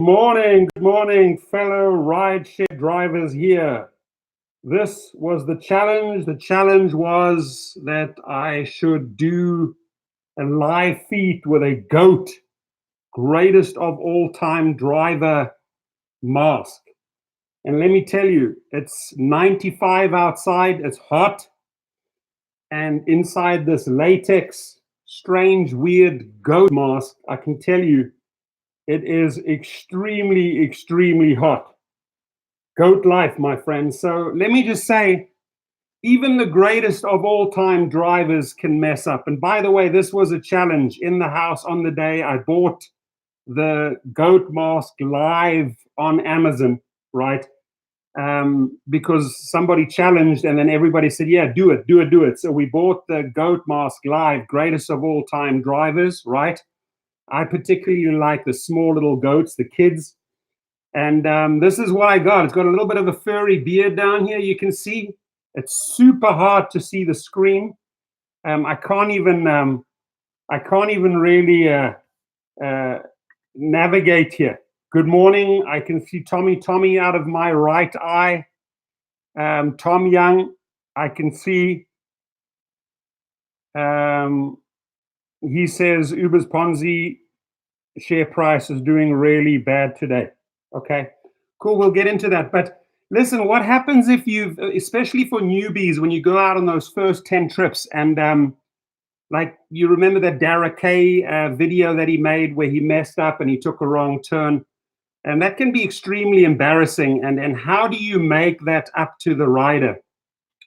Good morning, fellow rideshare drivers here. This was the challenge. The challenge was that I should do a live feed with a GOAT, greatest of all time driver mask. And let me tell you, it's 95 outside, it's hot. And inside this latex, strange, weird GOAT mask, I can tell you, it is extremely, extremely hot. GOAT life, my friends. So let me just say, even the greatest of all time drivers can mess up. And by the way, this was a challenge in the house on the day I bought the GOAT mask live on Amazon, right? Because somebody challenged and then everybody said, yeah, do it. So we bought the GOAT mask live, greatest of all time drivers, right? I particularly like the small little goats, the kids. And this is what I got. It's got a little bit of a furry beard down here. You can see it's super hard to see the screen. I can't even really navigate here. Good morning. I can see Tommy out of my right eye. Tom Young, I can see. He says Uber's Ponzi share price is doing really bad today. Okay, cool. We'll get into that. But listen, what happens if you've, especially for newbies, when you go out on those first 10 trips and like you remember that Dara K video that he made where he messed up and he took a wrong turn, and that can be extremely embarrassing. And how do you make that up to the rider?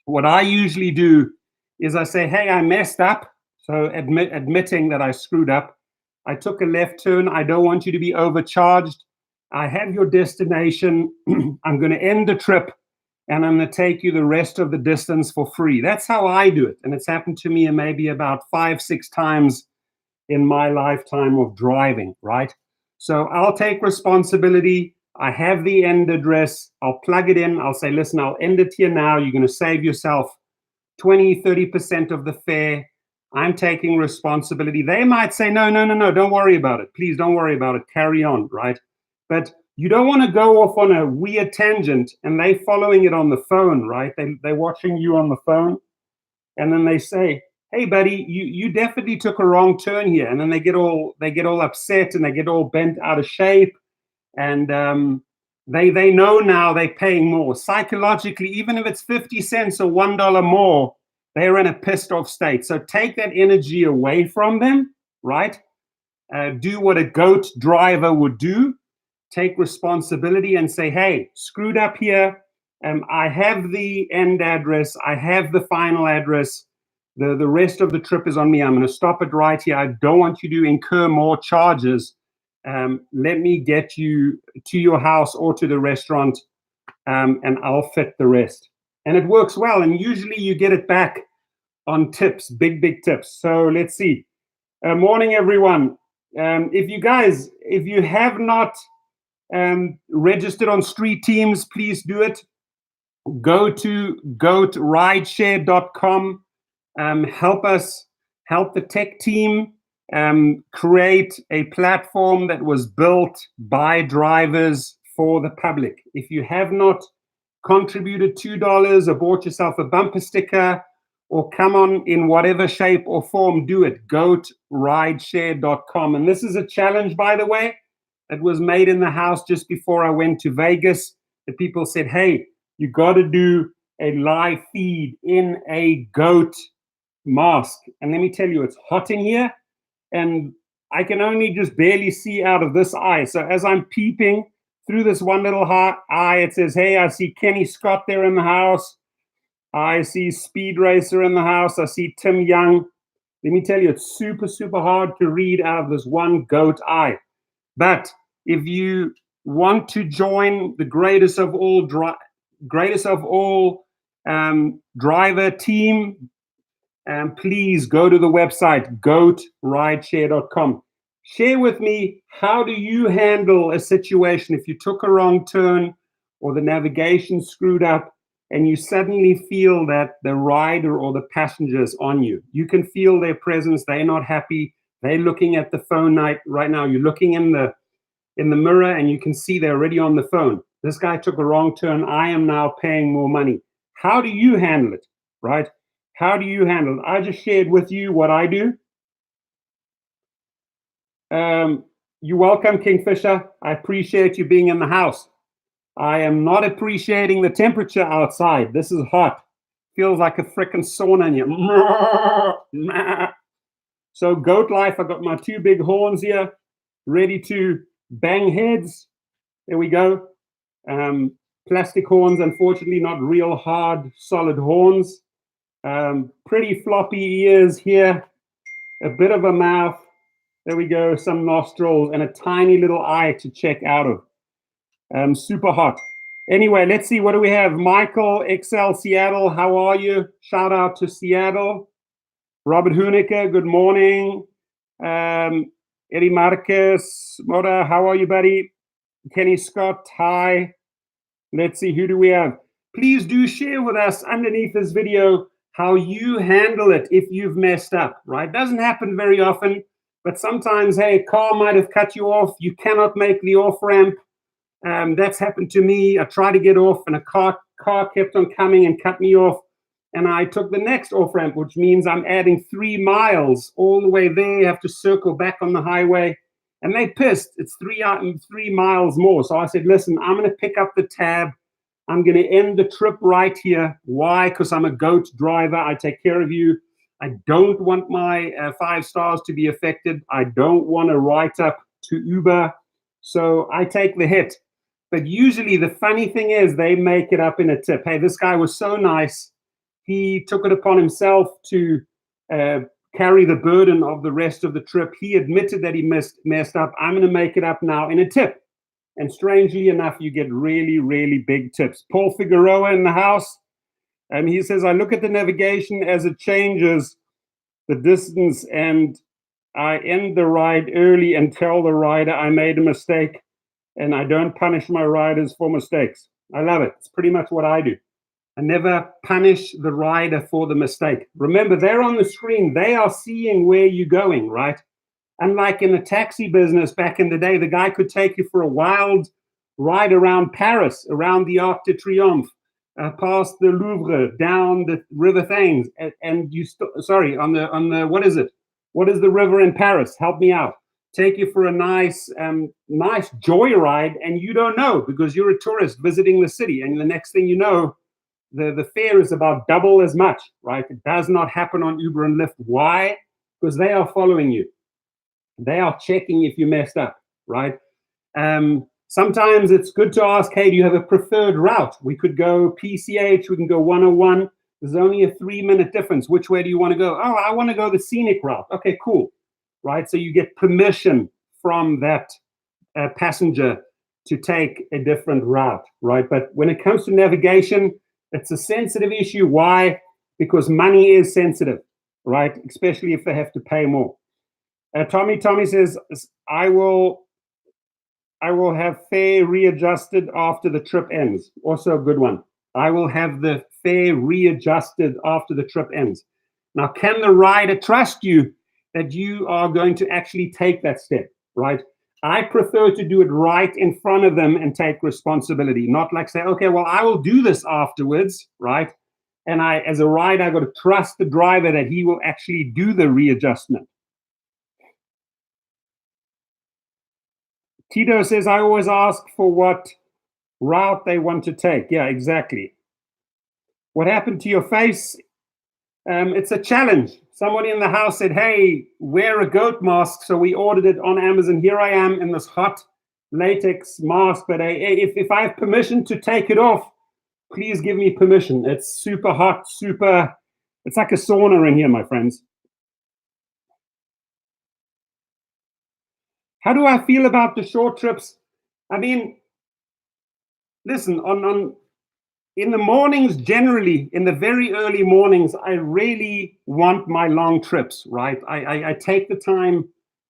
What I usually do is I say, hey, I messed up. So admitting that I screwed up. I took a left turn. I don't want you to be overcharged. I have your destination. I'm going to end the trip and I'm going to take you the rest of the distance for free. That's how I do it. And it's happened to me maybe about 5-6 times in my lifetime of driving, right? So I'll take responsibility. I have the end address. I'll plug it in. I'll say, listen, I'll end it here now. You're going to save yourself 20-30% of the fare. I'm taking responsibility. They might say, no, don't worry about it. Please don't worry about it. Carry on, right? But you don't want to go off on a weird tangent and they following it on the phone, right? They're watching you on the phone. And then they say, hey, buddy, you definitely took a wrong turn here. And then they get all upset and they get all bent out of shape. And they know now they're paying more. Psychologically, even if it's 50 cents or $1 more, they're in a pissed off state. So take that energy away from them, right? Do what a GOAT driver would do. Take responsibility and say, hey, screwed up here. I have the end address. I have the final address. The rest of the trip is on me. I'm going to stop it right here. I don't want you to incur more charges. Let me get you to your house or to the restaurant, and I'll fit the rest. And it works well. And usually you get it back on tips, big tips. So let's see. Morning, everyone. If you have not registered on Street Teams, please do it. Go to GoatRideshare.com. Help the tech team create a platform that was built by drivers for the public. If you have not contributed $2 or bought yourself a bumper sticker or come on in whatever shape or form, do it. GoatRideshare.com. And this is a challenge, by the way, that was made in the house just before I went to Vegas. The people said, hey, you got to do a live feed in a GOAT mask. And let me tell you, it's hot in here. And I can only just barely see out of this eye. So as I'm peeping through this one little eye, it says, hey, I see Kenny Scott there in the house. I see Speed Racer in the house. I see Tim Young. Let me tell you, it's super hard to read out of this one GOAT eye. But if you want to join the greatest of all driver team, please go to the website, GoatRideshare.com. Share with me, how do you handle a situation if you took a wrong turn or the navigation screwed up and you suddenly feel that the rider or the passenger is on you? You can feel their presence. They're not happy. They're looking at the phone right now. You're looking in the in the mirror and you can see they're already on the phone. This guy took a wrong turn. I am now paying more money. How do you handle it, right? How do you handle it? I just shared with you what I do. You're welcome, Kingfisher. I appreciate you being in the house. I am not appreciating the temperature outside. This is hot. Feels like a freaking sauna in here. So goat life, I've got my two big horns here, ready to bang heads. There we go. Plastic horns, unfortunately, not real hard, solid horns. Pretty floppy ears here, a bit of a mouth. There we go, some nostrils and a tiny little eye to check out of. Super hot. Anyway, let's see, what do we have? Michael, XL Seattle, how are you? Shout out to Seattle. Robert Hoonicker, good morning. Eddie Marquez, Mora, how are you, buddy? Kenny Scott, hi. Let's see, who do we have? Please do share with us underneath this video how you handle it if you've messed up, right? Doesn't happen very often, but sometimes, hey, a car might have cut you off. You cannot make the off-ramp. That's happened to me. I tried to get off and a car kept on coming and cut me off. And I took the next off-ramp, which means I'm adding 3 miles all the way there. You have to circle back on the highway. And they pissed. It's 3 miles more. So I said, listen, I'm going to pick up the tab. I'm going to end the trip right here. Why? Because I'm a GO.A.T driver. I take care of you. I don't want my 5 stars to be affected. I don't want to write up to Uber. So I take the hit. But usually the funny thing is they make it up in a tip. Hey, this guy was so nice. He took it upon himself to carry the burden of the rest of the trip. He admitted that he messed up. I'm going to make it up now in a tip. And strangely enough, you get really, really big tips. Paul Figueroa in the house. And he says, I look at the navigation as it changes the distance and I end the ride early and tell the rider I made a mistake and I don't punish my riders for mistakes. I love it. It's pretty much what I do. I never punish the rider for the mistake. Remember, they're on the screen. They are seeing where you're going, right? Unlike in the taxi business back in the day, the guy could take you for a wild ride around Paris, around the Arc de Triomphe, past the Louvre, down the River Thames, and you on the what is it? What is the river in Paris? Help me out. Take you for a nice joyride, and you don't know because you're a tourist visiting the city, and the next thing you know, the fare is about double as much, right? It does not happen on Uber and Lyft. Why? Because they are following you. They are checking if you messed up, right? Sometimes it's good to ask, hey, do you have a preferred route? We could go PCH, we can go 101. There's only a 3-minute difference. Which way do you want to go? Oh, I want to go the scenic route. Okay, cool, right? So you get permission from that passenger to take a different route, right? But when it comes to navigation, it's a sensitive issue. Why? Because money is sensitive, right? Especially if they have to pay more. Tommy says, I will have fare readjusted after the trip ends. Also a good one. I will have the fare readjusted after the trip ends. Now, can the rider trust you that you are going to actually take that step, right? I prefer to do it right in front of them and take responsibility, not like say, okay, well, I will do this afterwards, right? And as a rider, I got to trust the driver that he will actually do the readjustment. Tito says, I always ask for what route they want to take. Yeah, exactly. What happened to your face? It's a challenge. Somebody in the house said, hey, wear a goat mask. So we ordered it on Amazon. Here I am in this hot latex mask. But if I have permission to take it off, please give me permission. It's super hot, it's like a sauna in here, my friends. How do I feel about the short trips? I mean, listen, in the mornings, generally, in the very early mornings, I really want my long trips, right? I take the time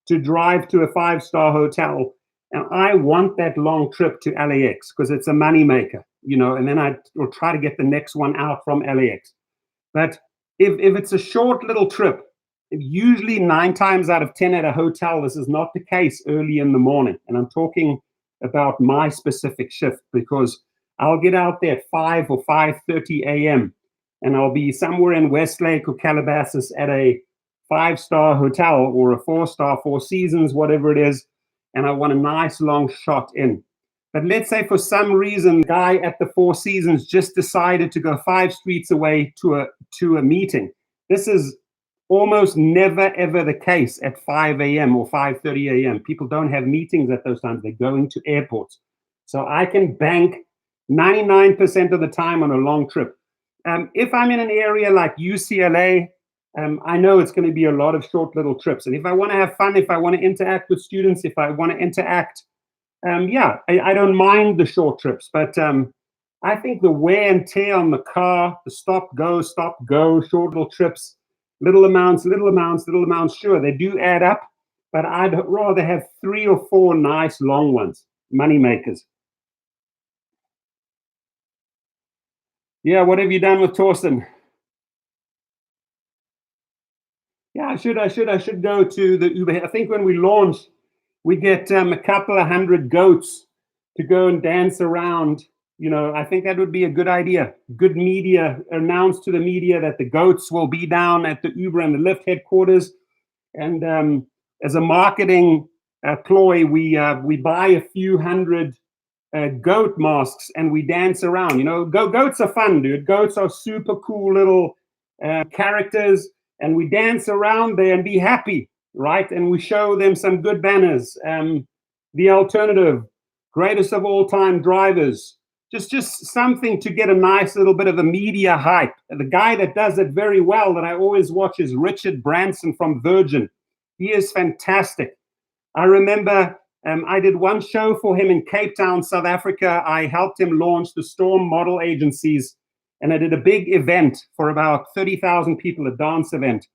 to drive to a 5-star hotel, and I want that long trip to LAX because it's a moneymaker, you know, and then I will try to get the next one out from LAX. But if it's a short little trip, Usually 9 times out of 10 at a hotel, this is not the case early in the morning. And I'm talking about my specific shift, because I'll get out there at 5 or 5:30 a.m. and I'll be somewhere in Westlake or Calabasas at a 5-star hotel or a 4-star, Four Seasons, whatever it is, and I want a nice long shot in. But let's say for some reason, the guy at the Four Seasons just decided to go 5 streets away to a meeting. This is almost never ever the case at 5 a.m. or 5:30 a.m. People don't have meetings at those times. They're going to airports. So I can bank 99% of the time on a long trip. If I'm in an area like UCLA, I know it's going to be a lot of short little trips. And if I want to have fun, if I want to interact with students, if I want to interact, I don't mind the short trips. But I think the wear and tear on the car, the stop, go, short little trips, little amounts, sure, they do add up. But I'd rather have 3 or 4 nice long ones, money makers. Yeah, what have you done with Torsten? Yeah, I should go to the Uber. I think when we launch, we get a couple of hundred goats to go and dance around. I think that would be a good idea. Good media, announce to the media that the goats will be down at the Uber and the Lyft headquarters. And as a marketing ploy, we buy a few hundred goat masks and we dance around. Goats are fun, dude. Goats are super cool little characters, and we dance around there and be happy, right? And we show them some good banners. The alternative, greatest of all time drivers. Just something to get a nice little bit of a media hype. The guy that does it very well that I always watch is Richard Branson from Virgin. He is fantastic. I remember I did one show for him in Cape Town, South Africa. I helped him launch the Storm Model Agencies, and I did a big event for about 30,000 people, a dance event.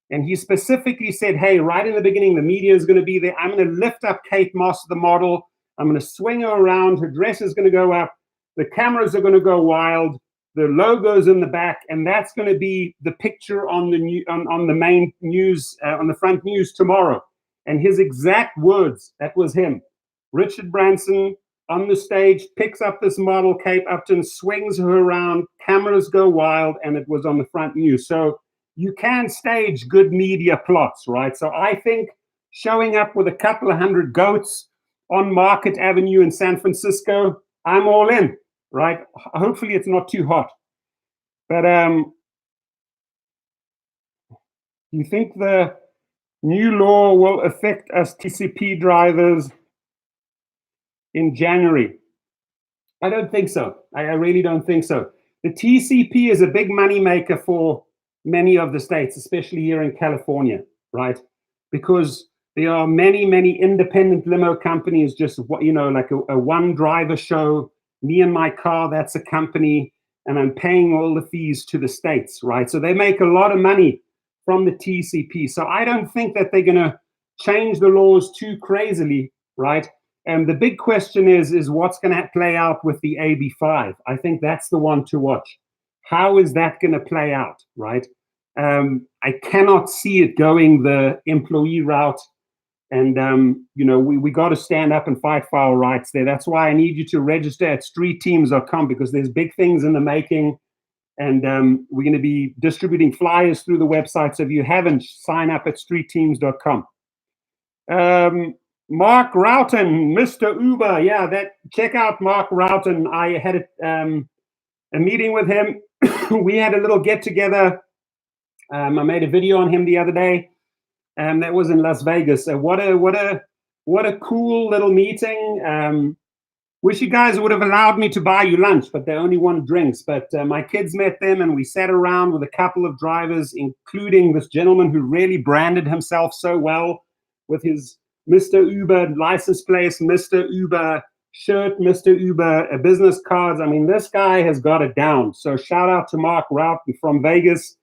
And he specifically said, hey, right in the beginning, the media is going to be there. I'm going to lift up Kate Moss, the model. I'm going to swing her around. Her dress is going to go up. The cameras are going to go wild. The logo's in the back, and that's going to be the picture on the main news, on the front news tomorrow. And his exact words, that was him. Richard Branson on the stage, picks up this model, Kate Upton, swings her around, cameras go wild, and it was on the front news. So you can stage good media plots, right? So I think showing up with a couple of hundred goats on Market Avenue in San Francisco, I'm all in, right? Hopefully it's not too hot. But you think the new law will affect us TCP drivers in January? I don't think so. I really don't think so. The TCP is a big money maker for many of the states, especially here in California, right? Because there are many, many independent limo companies, just, like a one driver show, me and my car, that's a company, and I'm paying all the fees to the states, right? So they make a lot of money from the TCP. So I don't think that they're going to change the laws too crazily, right? And the big question is what's going to play out with the AB5. I think that's the one to watch. How is that going to play out, right? I cannot see it going the employee route. And, we got to stand up and fight for our rights there. That's why I need you to register at streetteams.com, because there's big things in the making. And we're going to be distributing flyers through the website. So if you haven't, sign up at streetteams.com. Mark Roughton, Mr. Uber. Yeah, check out Mark Roughton. I had a meeting with him. We had a little get together. I made a video on him the other day. That was in Las Vegas. What a cool little meeting. Wish you guys would have allowed me to buy you lunch, but they only want drinks. But my kids met them, and we sat around with a couple of drivers, including this gentleman who really branded himself so well with his Mr. Uber license plate, Mr. Uber shirt, Mr. Uber business cards. I mean, this guy has got it down. So shout out to Mark Roughton from Vegas.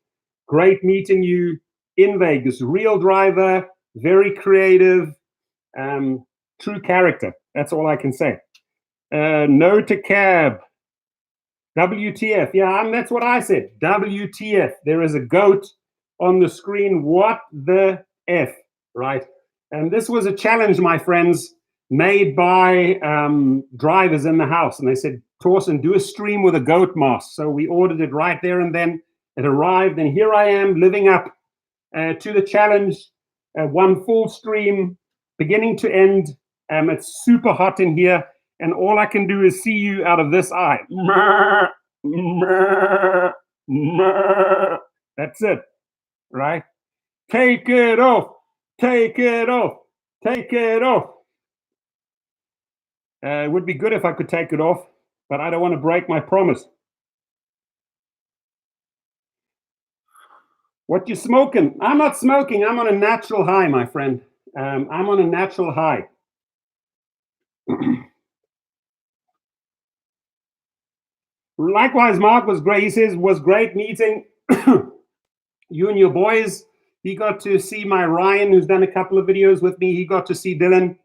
Great meeting you in Vegas. Real driver, very creative, true character. That's all I can say. No to cab. WTF. Yeah, that's what I said. WTF. There is a goat on the screen. What the F, right? And this was a challenge, my friends, made by drivers in the house. And they said, Torsten, do a stream with a goat mask. So we ordered it right there and then. It arrived, and here I am living up to the challenge. One full stream, beginning to end. It's super hot in here, and all I can do is see you out of this eye. That's it, right? Take it off, take it off, take it off. It would be good if I could take it off, but I don't want to break my promise. What you smoking? I'm not smoking. I'm on a natural high, my friend. I'm on a natural high. Likewise, Mark was great. He says, was great meeting you and your boys. He got to see my Ryan, who's done a couple of videos with me. He got to see Dylan.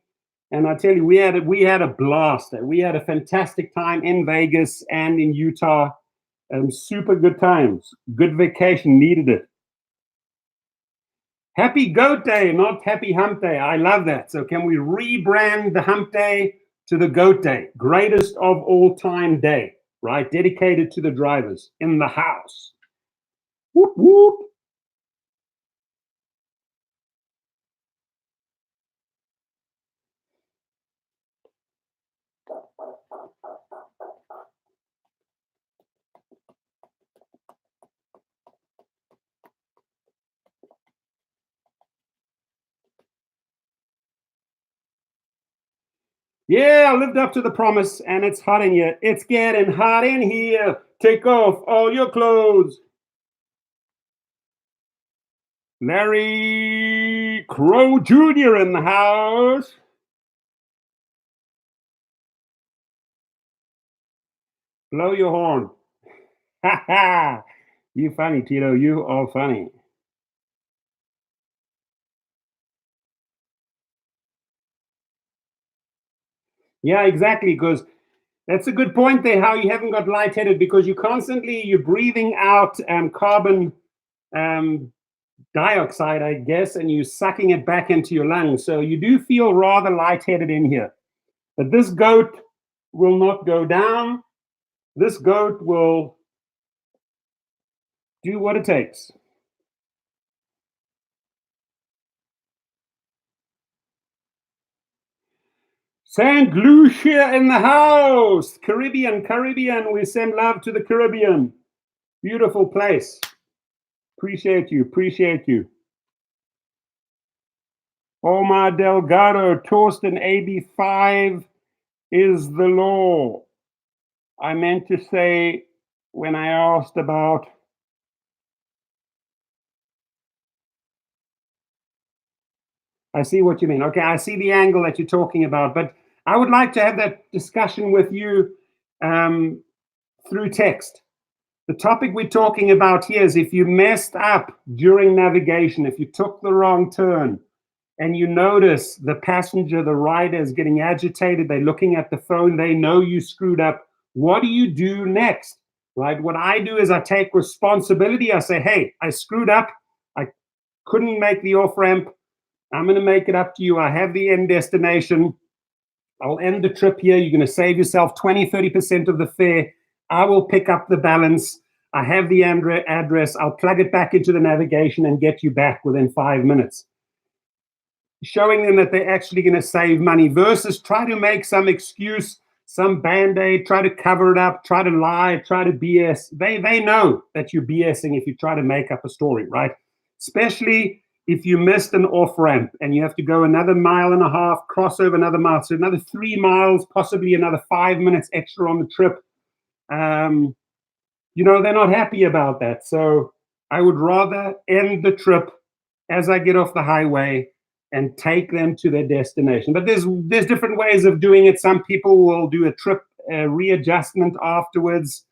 And I tell you, we had a blast. We had a fantastic time in Vegas and in Utah. Super good times. Good vacation, needed it. Happy Goat Day, not Happy Hump Day. I love that. So can we rebrand the Hump Day to the Goat Day? Greatest of all time day, right? Dedicated to the drivers in the house. Whoop, whoop. Yeah, I lived up to the promise, and it's hot in here. It's getting hot in here. Take off all your clothes. Larry Crow Jr. in the house. Blow your horn. Ha ha. You funny, Tito. You are funny. Yeah, exactly, because that's a good point there, how you haven't got lightheaded, because you're breathing out carbon dioxide, I guess, and you're sucking it back into your lungs. So you do feel rather lightheaded in here. But this goat will not go down. This goat will do what it takes. St. Lucia in the house. Caribbean. We send love to the Caribbean. Beautiful place. Appreciate you. Omar Delgado, Torsten, AB5 is the law. I meant to say when I asked about I see what you mean. Okay, I see the angle that you're talking about, but I would like to have that discussion with you through text. The topic we're talking about here is if you messed up during navigation, if you took the wrong turn, and you notice the passenger, the rider is getting agitated, they're looking at the phone, they know you screwed up, what do you do next? Right? What I do is I take responsibility. I say, hey, I screwed up. I couldn't make the off-ramp. I'm going to make it up to you. I have the end destination. I'll end the trip here. You're going to save yourself 20, 30% of the fare. I will pick up the balance. I have the address. I'll plug it back into the navigation and get you back within 5 minutes. Showing them that they're actually going to save money versus try to make some excuse, some band-aid, try to cover it up, try to lie, try to BS. They know that you're BSing if you try to make up a story, right? Especially if you missed an off-ramp and you have to go another 1.5 miles, cross over another mile, so another 3 miles, possibly another 5 minutes extra on the trip. They're not happy about that. So I would rather end the trip as I get off the highway and take them to their destination. But there's different ways of doing it. Some people will do a trip readjustment afterwards.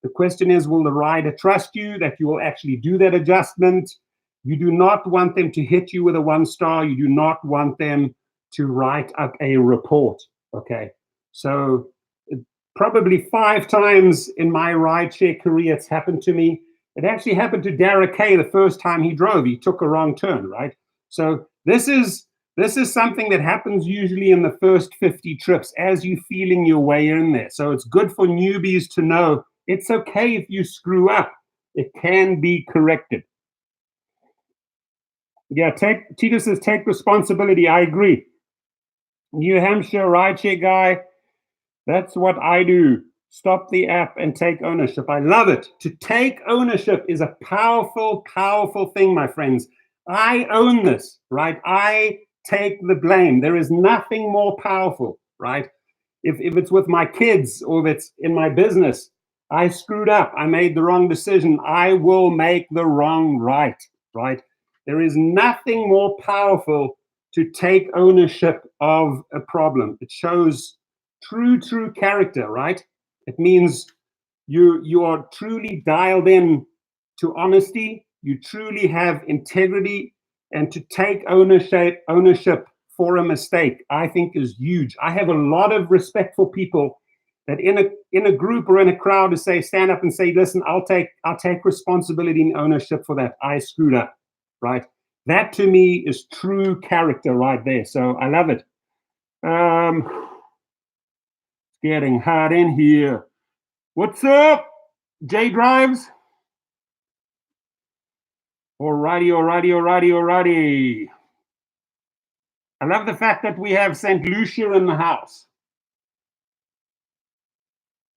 The question is, will the rider trust you that you will actually do that adjustment? You do not want them to hit you with a 1 star. You do not want them to write up a report, okay? So probably 5 times in my rideshare career it's happened to me. It actually happened to Derek Kay the first time he drove. He took a wrong turn, right? So this is something that happens usually in the first 50 trips as you're feeling your way in there. So it's good for newbies to know it's okay if you screw up. It can be corrected. Yeah, Tito says take responsibility. I agree. New Hampshire rideshare guy, that's what I do. Stop the app and take ownership. I love it. To take ownership is a powerful, powerful thing, my friends. I own this, right? I take the blame. There is nothing more powerful, right? If it's with my kids or if it's in my business, I screwed up. I made the wrong decision. I will make the wrong right, right? There is nothing more powerful to take ownership of a problem. It shows true character, right? It means you are truly dialed in to honesty. You truly have integrity, and to take ownership for a mistake, I think, is huge. I have a lot of respect for people that in a group or in a crowd to say, stand up and say, listen, I'll take responsibility and ownership for that. I screwed up, right? That to me is true character right there. So I love it. Getting hot in here. What's up, J Drives? Alrighty. I love the fact that we have St. Lucia in the house.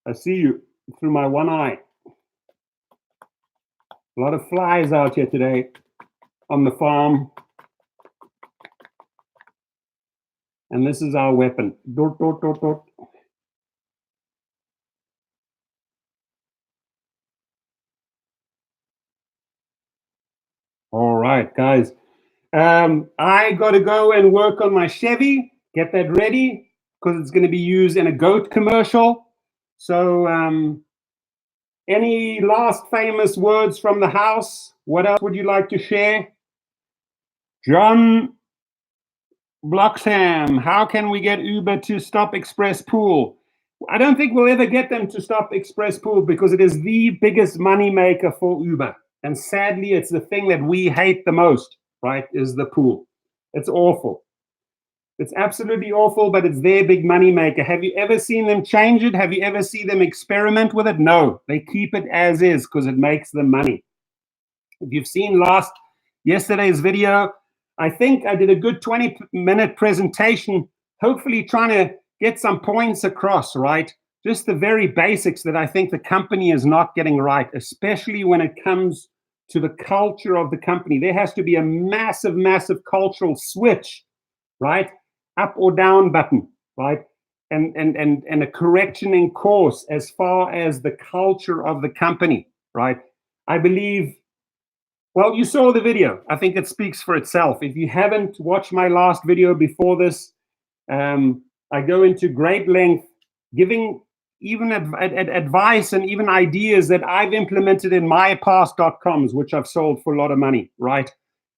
I see you through my one eye. A lot of flies out here today on the farm. And this is our weapon. Dort. All right, guys. I got to go and work on my Chevy, get that ready, because it's going to be used in a G.O.A.T commercial. So any last famous words from the house? What else would you like to share? John Bloxham, how can we get Uber to stop Express Pool? I don't think we'll ever get them to stop Express Pool because it is the biggest money maker for Uber. And sadly, it's the thing that we hate the most, right, is the pool. It's awful. It's absolutely awful, but it's their big money maker. Have you ever seen them change it? Have you ever seen them experiment with it? No, they keep it as is because it makes them money. If you've seen yesterday's video, I think I did a good 20-minute presentation, hopefully trying to get some points across, right? Just the very basics that I think the company is not getting right, especially when it comes to the culture of the company. There has to be a massive cultural switch, right? Up or down button, right? And a correction in course as far as the culture of the company, right? I believe, well, you saw the video. I think it speaks for itself. If you haven't watched my last video before this, I go into great length giving even advice and even ideas that I've implemented in my past .coms, which I've sold for a lot of money, right?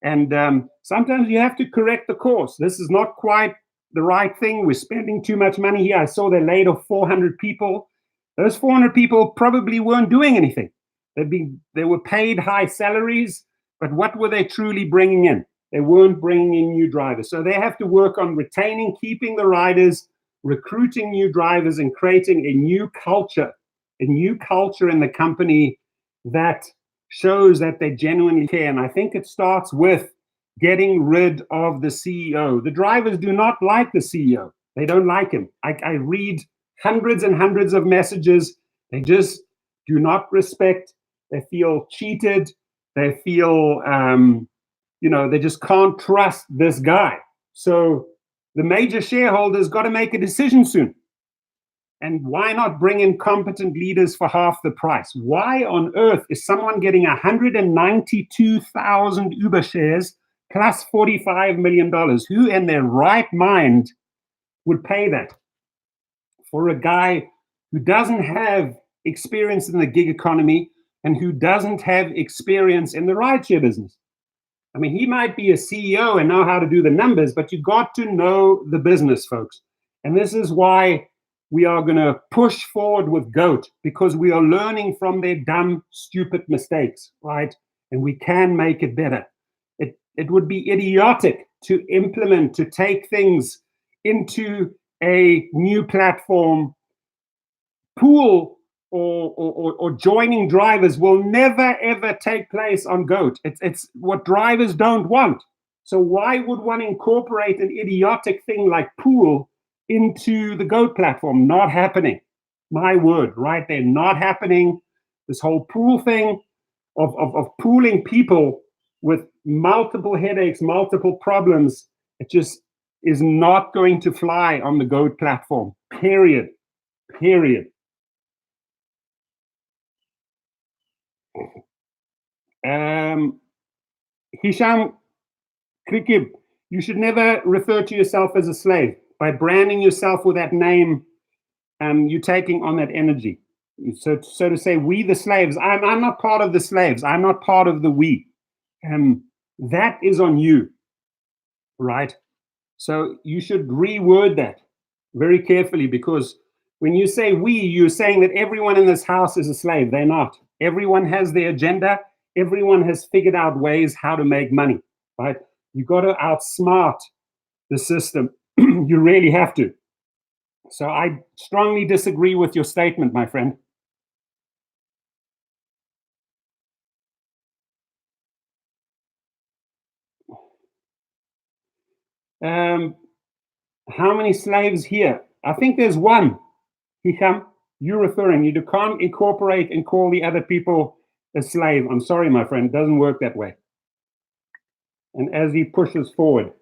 And sometimes you have to correct the course. This is not quite the right thing. We're spending too much money here. I saw they laid off 400 people. Those 400 people probably weren't doing anything. They were paid high salaries, but what were they truly bringing in? They weren't bringing in new drivers. So they have to work on retaining, keeping the riders, recruiting new drivers, and creating a new culture in the company that shows that they genuinely care. And I think it starts with getting rid of the CEO. The drivers do not like the CEO. They don't like him. I read hundreds and hundreds of messages. They just do not respect. They feel cheated. They feel, they just can't trust this guy. So the major shareholders got to make a decision soon. And why not bring in competent leaders for half the price? Why on earth is someone getting 192,000 Uber shares plus $45 million? Who in their right mind would pay that for a guy who doesn't have experience in the gig economy and who doesn't have experience in the rideshare business? I mean, he might be a CEO and know how to do the numbers, but you got to know the business, folks. And this is why we are going to push forward with G.O.A.T because we are learning from their dumb, stupid mistakes, right? And we can make it better. It would be idiotic to implement, to take things into a new platform. Pool or joining drivers will never ever take place on G.O.A.T. It's what drivers don't want. So why would one incorporate an idiotic thing like pool into the G.O.A.T platform? Not happening. My word, right there, not happening. This whole pool thing of pooling people with multiple headaches, multiple problems, it just is not going to fly on the G.O.A.T platform. Period. Hisham Krikib, you should never refer to yourself as a slave. By branding yourself with that name, you're taking on that energy. So to say, we the slaves, I'm not part of the slaves. I'm not part of the we. That is on you, right? So you should reword that very carefully, because when you say we, you're saying that everyone in this house is a slave. They're not. Everyone has their agenda. Everyone has figured out ways how to make money, right? You got to outsmart the system. You really have to. So I strongly disagree with your statement, my friend. How many slaves here? I think there's one. Hisham, you're referring. You can't incorporate and call the other people a slave. I'm sorry, my friend. It doesn't work that way. And as he pushes forward,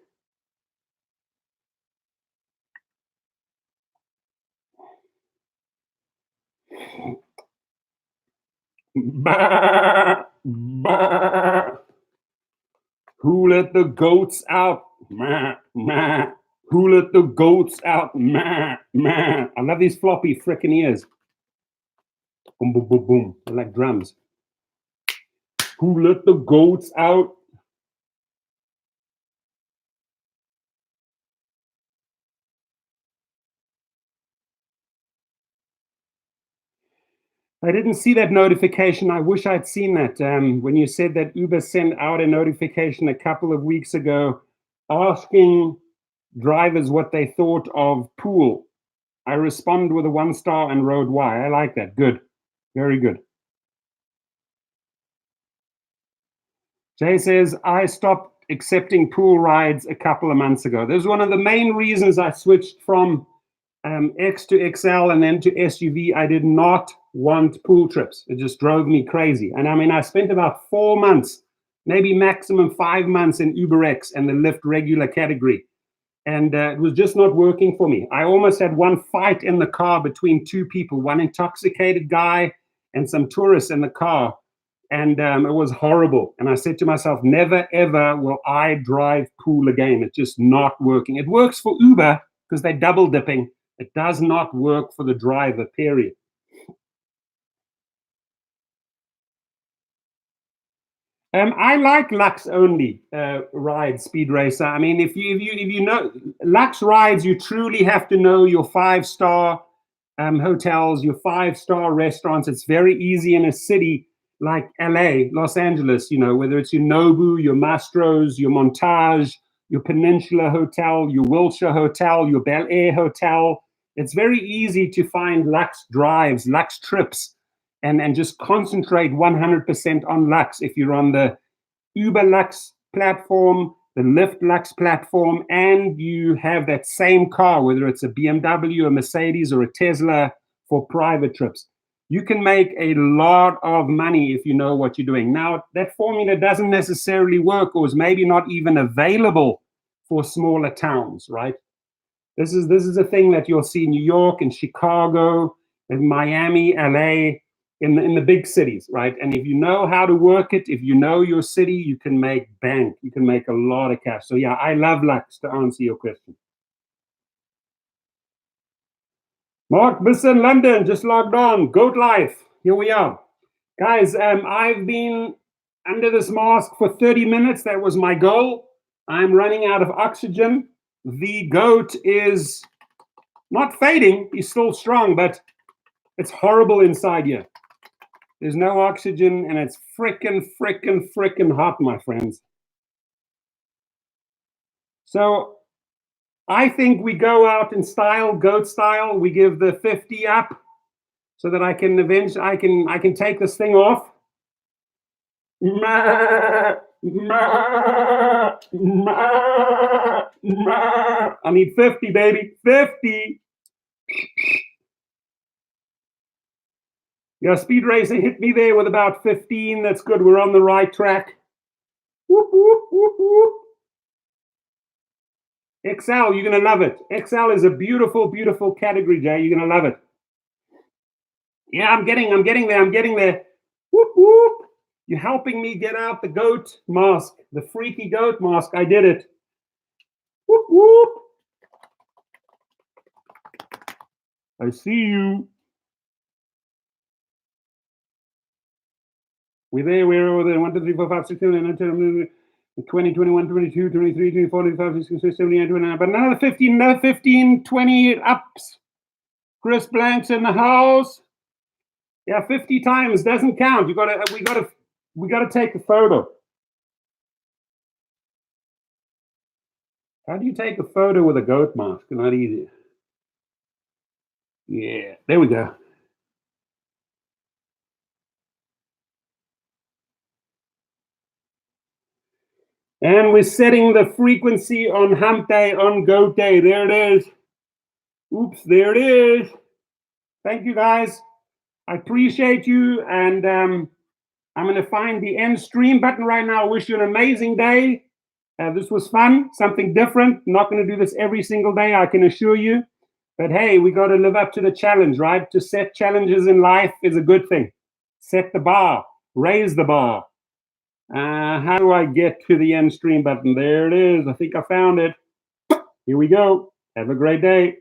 bah, bah. Who let the goats out? Meh, meh. Who let the goats out? Meh, meh. I love these floppy frickin' ears. Boom, boom, boom, boom. They're like drums. Who let the goats out? I didn't see that notification. I wish I'd seen that. When you said that Uber sent out a notification a couple of weeks ago asking drivers what they thought of pool, I responded with a 1 star and wrote why. I like that. Good. Very good. Jay says, I stopped accepting pool rides a couple of months ago. This was one of the main reasons I switched from X to XL and then to SUV. I did not want pool trips. It just drove me crazy. And I mean, I spent about 4 months, maybe maximum 5 months in UberX and the Lyft regular category. And it was just not working for me. I almost had one fight in the car between two people, one intoxicated guy and some tourists in the car. And it was horrible. And I said to myself, never, ever will I drive pool again. It's just not working. It works for Uber because they're double dipping. It does not work for the driver, period. I like Lux only rides, Speed Racer. I mean, if you know Lux rides, you truly have to know your 5-star hotels, your 5-star restaurants. It's very easy in a city like LA, Los Angeles, you know, whether it's your Nobu, your Mastro's, your Montage, your Peninsula Hotel, your Wilshire Hotel, your Bel Air Hotel. It's very easy to find Lux drives, Lux trips, and just concentrate 100% on Lux. If you're on the Uber Lux platform, the Lyft Lux platform, and you have that same car, whether it's a BMW, a Mercedes, or a Tesla for private trips, you can make a lot of money if you know what you're doing. Now, that formula doesn't necessarily work, or is maybe not even available for smaller towns, right? This is a thing that you'll see in New York and Chicago and Miami, LA, in the big cities, right? And if you know how to work it, if you know your city, you can make bank. You can make a lot of cash. So yeah, I love Lux, to answer your question. Mark Bisson, London, just logged on. G.O.A.T Life. Here we are. Guys, I've been under this mask for 30 minutes. That was my goal. I'm running out of oxygen. The G.O.A.T is Not fading, he's still strong, but it's horrible inside here. There's no oxygen, and it's frickin' hot, my friends. So I think we go out in style, GOAT style. We give the 50 up so that I can eventually I can take this thing off. I need 50, baby. 50. Yeah, speed racing hit me there with about 15. That's good. We're on the right track. Whoop, whoop, whoop, whoop. XL, you're going to love it. XL is a beautiful, beautiful category, Jay. You're going to love it. Yeah, I'm getting there. Whoop, whoop. You're helping me get out the goat mask, the freaky goat mask. I did it. Whoop, whoop. I see you. We're there. We're there. 1, 2, 3, 4, 5, 6, 7, 8, 9, 10, 20, 21, 22, 23, 24, 25, 26, 27, 28, 29. But another 15, 20 ups. Chris Blank's in the house. Yeah, 50 times doesn't count. We gotta take a photo. How do you take a photo with a goat mask? Not easy. Yeah, there we go. And we're setting the frequency on hump day, on goat day. There it is. Oops, there it is. Thank you, guys. I appreciate you. And I'm going to find the end stream button right now. I wish you an amazing day. This was fun, something different. Not going to do this every single day, I can assure you. But hey, we got to live up to the challenge, right? To set challenges in life is a good thing. Set the bar, raise the bar. How do I get to the end stream button? There it is. I think I found it. Here we go. Have a great day.